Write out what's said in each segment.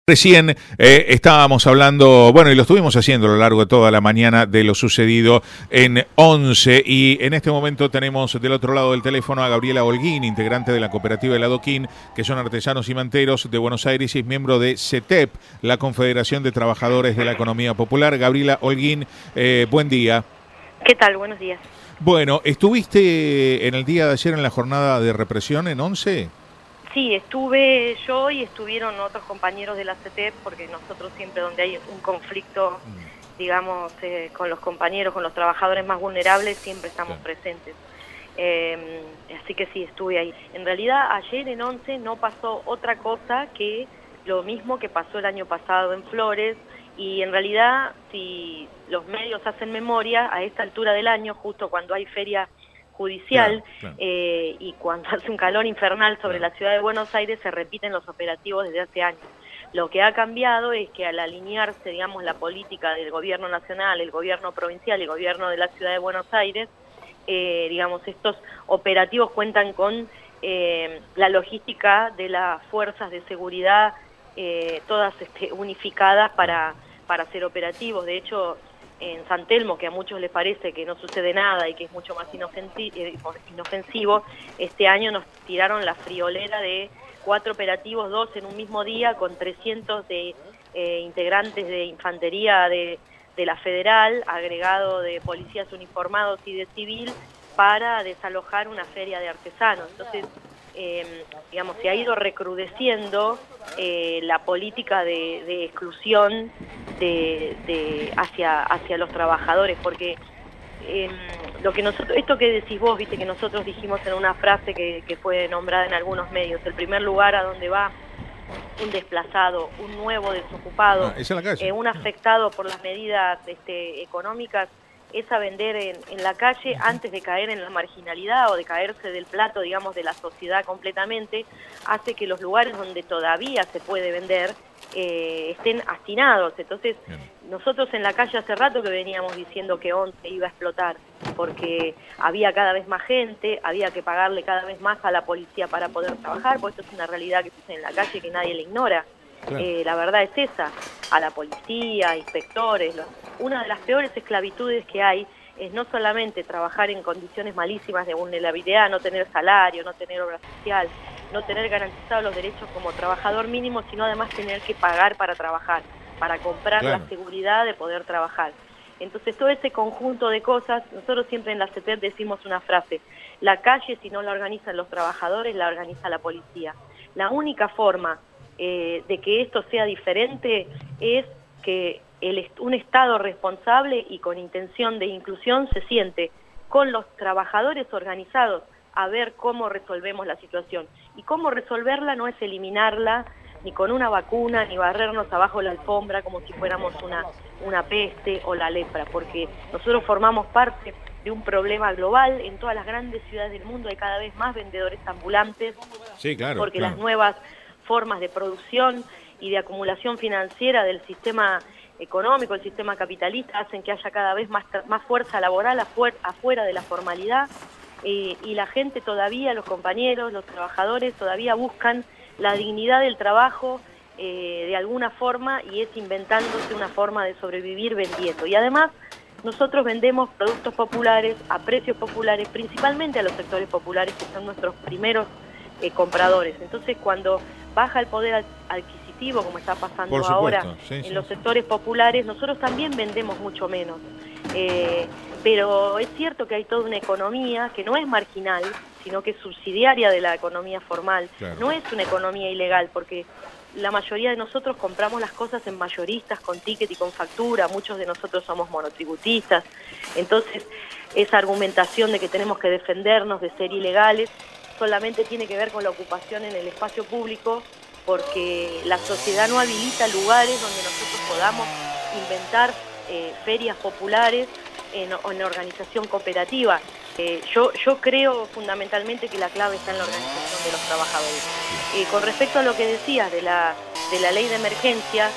Recién estábamos hablando, bueno, y lo estuvimos haciendo a lo largo de toda la mañana de lo sucedido en ONCE, y en este momento tenemos del otro lado del teléfono a Gabriela Holguín, integrante de la cooperativa El Adoquín, que son artesanos y manteros de Buenos Aires y es miembro de CETEP, la Confederación de Trabajadores de la Economía Popular. Gabriela Holguín, buen día. ¿Qué tal? Buenos días. Bueno, ¿estuviste en el día de ayer en la jornada de represión en ONCE? Sí, estuve yo y estuvieron otros compañeros de la CETEP, porque nosotros siempre donde hay un conflicto, digamos, con los compañeros, con los trabajadores más vulnerables, siempre estamos presentes. Así que sí, estuve ahí. En realidad, ayer en ONCE no pasó otra cosa que lo mismo que pasó el año pasado en Flores, y en realidad, si los medios hacen memoria, a esta altura del año, justo cuando hay feria judicial, claro. Y cuando hace un calor infernal sobre la ciudad de Buenos Aires, se repiten los operativos desde hace años. Lo que ha cambiado es que al alinearse, digamos, la política del gobierno nacional, el gobierno provincial y el gobierno de la ciudad de Buenos Aires, digamos, estos operativos cuentan con la logística de las fuerzas de seguridad, todas unificadas para hacer operativos. De hecho, en San Telmo, que a muchos les parece que no sucede nada y que es mucho más inofensivo, este año nos tiraron la friolera de 4 operativos, 2 en un mismo día, con 300 de integrantes de infantería de la Federal, agregado de policías uniformados y de civil, para desalojar una feria de artesanos. Entonces, digamos, se ha ido recrudeciendo la política de exclusión hacia los trabajadores, porque lo que esto que decís vos, viste que nosotros dijimos en una frase que fue nombrada en algunos medios, el primer lugar a donde va un desplazado, un nuevo desocupado, es en la calle. Un afectado por las medidas económicas, es a vender en la calle antes de caer en la marginalidad o de caerse del plato, digamos, de la sociedad completamente, hace que los lugares donde todavía se puede vender estén hacinados. Entonces, nosotros en la calle hace rato que veníamos diciendo que ONCE iba a explotar, porque había cada vez más gente, había que pagarle cada vez más a la policía para poder trabajar, porque esto es una realidad que sucede en la calle que nadie le ignora. Claro. La verdad es esa, a la policía, a inspectores. Una de las peores esclavitudes que hay es no solamente trabajar en condiciones malísimas de vulnerabilidad, no tener salario, no tener obra social, no tener garantizados los derechos como trabajador mínimo, sino además tener que pagar para trabajar, para comprar la seguridad de poder trabajar. Entonces, todo ese conjunto de cosas, nosotros siempre en la CETEP decimos una frase: la calle, si no la organizan los trabajadores, la organiza la policía. La única forma de que esto sea diferente es que un Estado responsable y con intención de inclusión se siente con los trabajadores organizados a ver cómo resolvemos la situación. Y cómo resolverla no es eliminarla ni con una vacuna, ni barrernos abajo la alfombra como si fuéramos una peste o la lepra, porque nosotros formamos parte de un problema global. En todas las grandes ciudades del mundo hay cada vez más vendedores ambulantes, porque las nuevas formas de producción y de acumulación financiera del sistema económico, el sistema capitalista, hacen que haya cada vez más fuerza laboral afuera de la formalidad, y la gente todavía, los compañeros, los trabajadores todavía buscan la dignidad del trabajo de alguna forma, y es inventándose una forma de sobrevivir vendiendo. Y además nosotros vendemos productos populares a precios populares, principalmente a los sectores populares, que son nuestros primeros compradores. Entonces, cuando baja el poder adquisitivo, como está pasando ahora en los sectores populares, nosotros también vendemos mucho menos. Pero es cierto que hay toda una economía que no es marginal, sino que es subsidiaria de la economía formal. No es una economía ilegal, porque la mayoría de nosotros compramos las cosas en mayoristas, con ticket y con factura. Muchos de nosotros somos monotributistas. Entonces, esa argumentación de que tenemos que defendernos de ser ilegales solamente tiene que ver con la ocupación en el espacio público, porque la sociedad no habilita lugares donde nosotros podamos inventar ferias populares en organización cooperativa. Yo creo fundamentalmente que la clave está en la organización de los trabajadores. Con respecto a lo que decías de la ley de emergencia,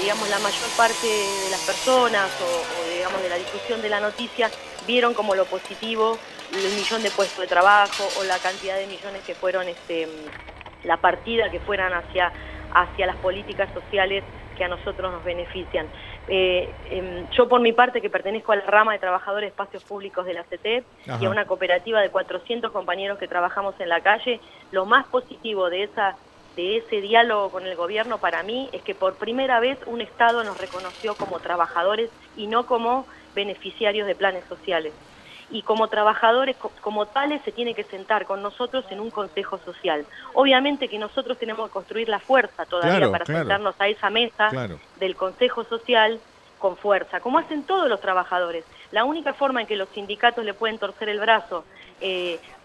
digamos, la mayor parte de las personas o digamos de la discusión de la noticia vieron como lo positivo el millón de puestos de trabajo o la cantidad de millones que fueron la partida que fueran hacia las políticas sociales que a nosotros nos benefician. Yo por mi parte, que pertenezco a la rama de trabajadores de espacios públicos de la CETEP y a una cooperativa de 400 compañeros que trabajamos en la calle, lo más positivo de ese diálogo con el gobierno para mí es que por primera vez un Estado nos reconoció como trabajadores y no como beneficiarios de planes sociales. Y como trabajadores, como tales, se tiene que sentar con nosotros en un consejo social. Obviamente que nosotros tenemos que construir la fuerza todavía para sentarnos a esa mesa del consejo social con fuerza, como hacen todos los trabajadores. La única forma en que los sindicatos le pueden torcer el brazo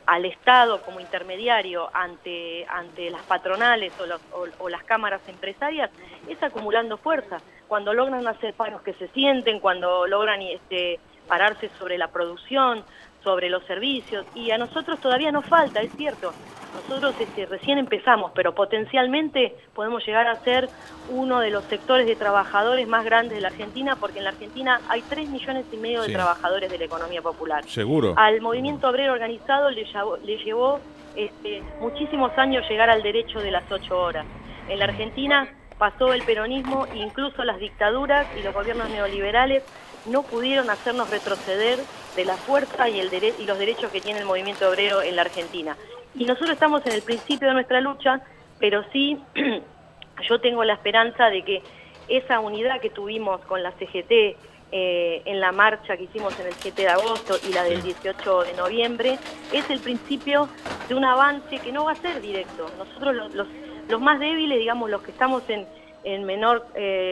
al Estado como intermediario ante las patronales o las cámaras empresarias es acumulando fuerza. Cuando logran hacer paros que se sienten, cuando logran pararse sobre la producción, sobre los servicios, y a nosotros todavía nos falta, es cierto. Nosotros recién empezamos, pero potencialmente podemos llegar a ser uno de los sectores de trabajadores más grandes de la Argentina, porque en la Argentina hay 3,5 millones de trabajadores de la economía popular. Seguro. Al movimiento obrero organizado le llevó muchísimos años llegar al derecho de las 8 horas. En la Argentina pasó el peronismo, incluso las dictaduras y los gobiernos neoliberales no pudieron hacernos retroceder de la fuerza y los derechos que tiene el movimiento obrero en la Argentina. Y nosotros estamos en el principio de nuestra lucha, pero sí yo tengo la esperanza de que esa unidad que tuvimos con la CGT en la marcha que hicimos en el 7 de agosto y la del 18 de noviembre, es el principio de un avance que no va a ser directo. Nosotros los más débiles, digamos, los que estamos en menor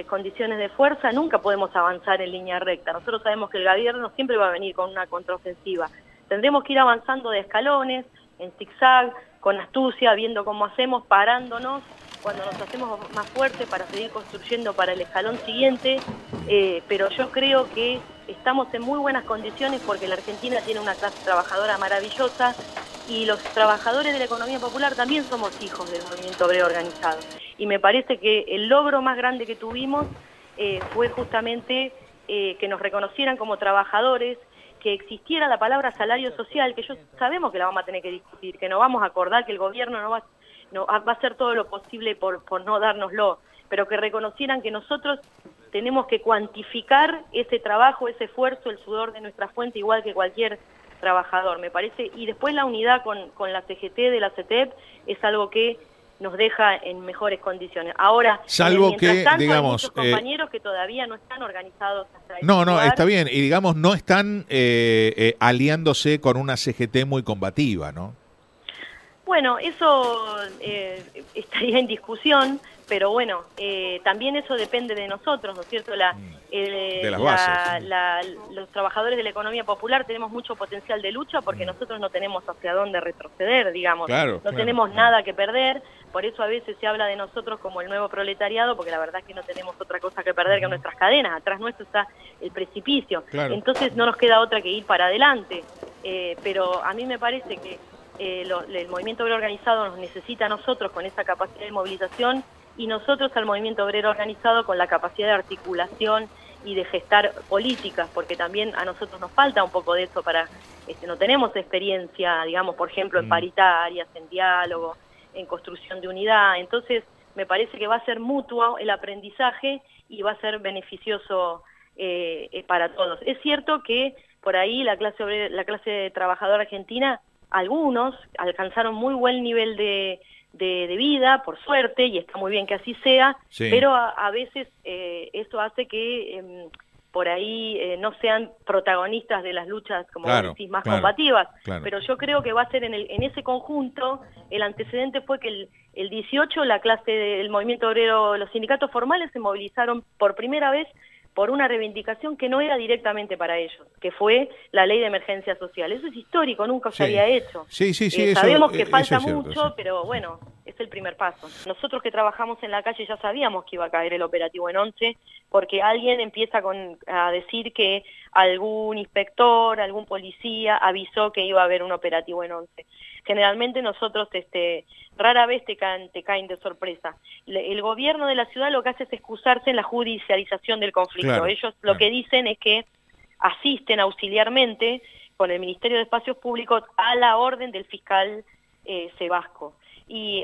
condiciones de fuerza, nunca podemos avanzar en línea recta. Nosotros sabemos que el gobierno siempre va a venir con una contraofensiva. Tendremos que ir avanzando de escalones, en zigzag, con astucia, viendo cómo hacemos, parándonos cuando nos hacemos más fuertes para seguir construyendo para el escalón siguiente, pero yo creo que estamos en muy buenas condiciones porque la Argentina tiene una clase trabajadora maravillosa y los trabajadores de la economía popular también somos hijos del movimiento obrero organizado. Y me parece que el logro más grande que tuvimos fue justamente que nos reconocieran como trabajadores, que existiera la palabra salario social, que sabemos que la vamos a tener que discutir, que no vamos a acordar, que el gobierno va a hacer todo lo posible por no dárnoslo, pero que reconocieran que nosotros tenemos que cuantificar ese trabajo, ese esfuerzo, el sudor de nuestra fuente, igual que cualquier trabajador, me parece. Y después la unidad con la CGT de la CETEP es algo que nos deja en mejores condiciones. Ahora, salvo que, tanto, digamos, hay muchos compañeros que todavía no están organizados hasta ese no, lugar. está bien, y digamos, no están aliándose con una CGT muy combativa, ¿no? Bueno, eso estaría en discusión, pero bueno, también eso depende de nosotros, ¿no es cierto? De las bases. Los trabajadores de la economía popular tenemos mucho potencial de lucha porque nosotros no tenemos hacia dónde retroceder, digamos. No tenemos nada que perder, por eso a veces se habla de nosotros como el nuevo proletariado, porque la verdad es que no tenemos otra cosa que perder que nuestras cadenas, atrás nuestro está el precipicio. Entonces no nos queda otra que ir para adelante, pero a mí me parece que el movimiento obrero organizado nos necesita a nosotros con esa capacidad de movilización y nosotros al movimiento obrero organizado con la capacidad de articulación y de gestar políticas, porque también a nosotros nos falta un poco de eso no tenemos experiencia, digamos, por ejemplo, en paritarias, en diálogo, en construcción de unidad. Entonces me parece que va a ser mutuo el aprendizaje y va a ser beneficioso para todos. Es cierto que por ahí la clase trabajadora argentina, algunos alcanzaron muy buen nivel de vida, por suerte, y está muy bien que así sea, pero a veces eso hace que por ahí no sean protagonistas de las luchas, como decís, más combativas. Pero yo creo que va a ser en ese conjunto, el antecedente fue que el 18 la clase del movimiento obrero, los sindicatos formales se movilizaron por primera vez por una reivindicación que no era directamente para ellos, que fue la ley de emergencia social. Eso es histórico, nunca se había hecho. Sabemos que falta mucho, pero bueno, es el primer paso. Nosotros que trabajamos en la calle ya sabíamos que iba a caer el operativo en 11, porque alguien empieza a decir que algún inspector, algún policía avisó que iba a haber un operativo en 11. Generalmente nosotros rara vez te caen de sorpresa. El gobierno de la ciudad lo que hace es excusarse en la judicialización del conflicto. Ellos lo que dicen es que asisten auxiliarmente con el Ministerio de Espacios Públicos a la orden del fiscal Sebasco.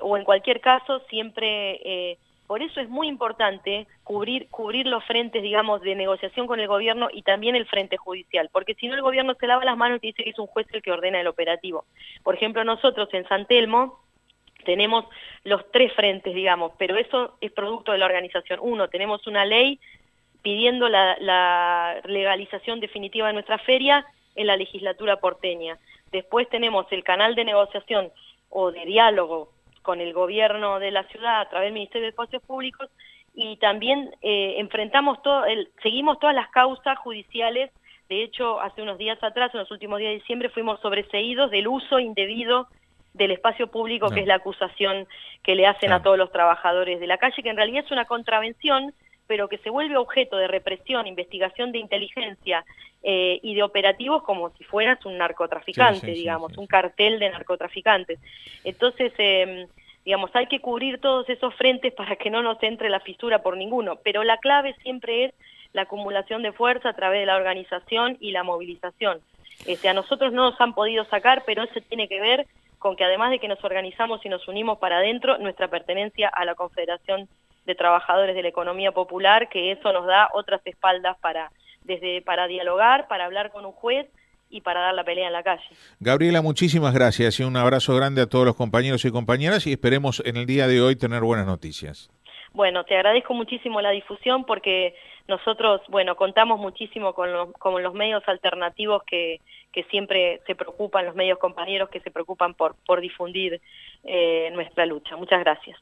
O en cualquier caso siempre Por eso es muy importante cubrir los frentes, digamos, de negociación con el gobierno y también el frente judicial, porque si no el gobierno se lava las manos y dice que es un juez el que ordena el operativo. Por ejemplo, nosotros en San Telmo tenemos los 3 frentes, digamos, pero eso es producto de la organización. Uno, tenemos una ley pidiendo la legalización definitiva de nuestra feria en la legislatura porteña. Después tenemos el canal de negociación o de diálogo con el gobierno de la ciudad a través del Ministerio de Espacios Públicos, y también seguimos todas las causas judiciales. De hecho, hace unos días atrás, en los últimos días de diciembre, fuimos sobreseídos del uso indebido del espacio público, que es la acusación que le hacen a todos los trabajadores de la calle, que en realidad es una contravención, pero que se vuelve objeto de represión, investigación de inteligencia y de operativos como si fueras un narcotraficante, digamos, un cartel de narcotraficantes. Entonces, digamos, hay que cubrir todos esos frentes para que no nos entre la fisura por ninguno, pero la clave siempre es la acumulación de fuerza a través de la organización y la movilización. A nosotros no nos han podido sacar, pero eso tiene que ver con que además de que nos organizamos y nos unimos para adentro, nuestra pertenencia a la Confederación de Trabajadores de la Economía Popular, que eso nos da otras espaldas para dialogar, para hablar con un juez y para dar la pelea en la calle. Gabriela, muchísimas gracias y un abrazo grande a todos los compañeros y compañeras y esperemos en el día de hoy tener buenas noticias. Bueno, te agradezco muchísimo la difusión porque nosotros, contamos muchísimo con los medios alternativos que siempre se preocupan, los medios compañeros que se preocupan por difundir nuestra lucha. Muchas gracias.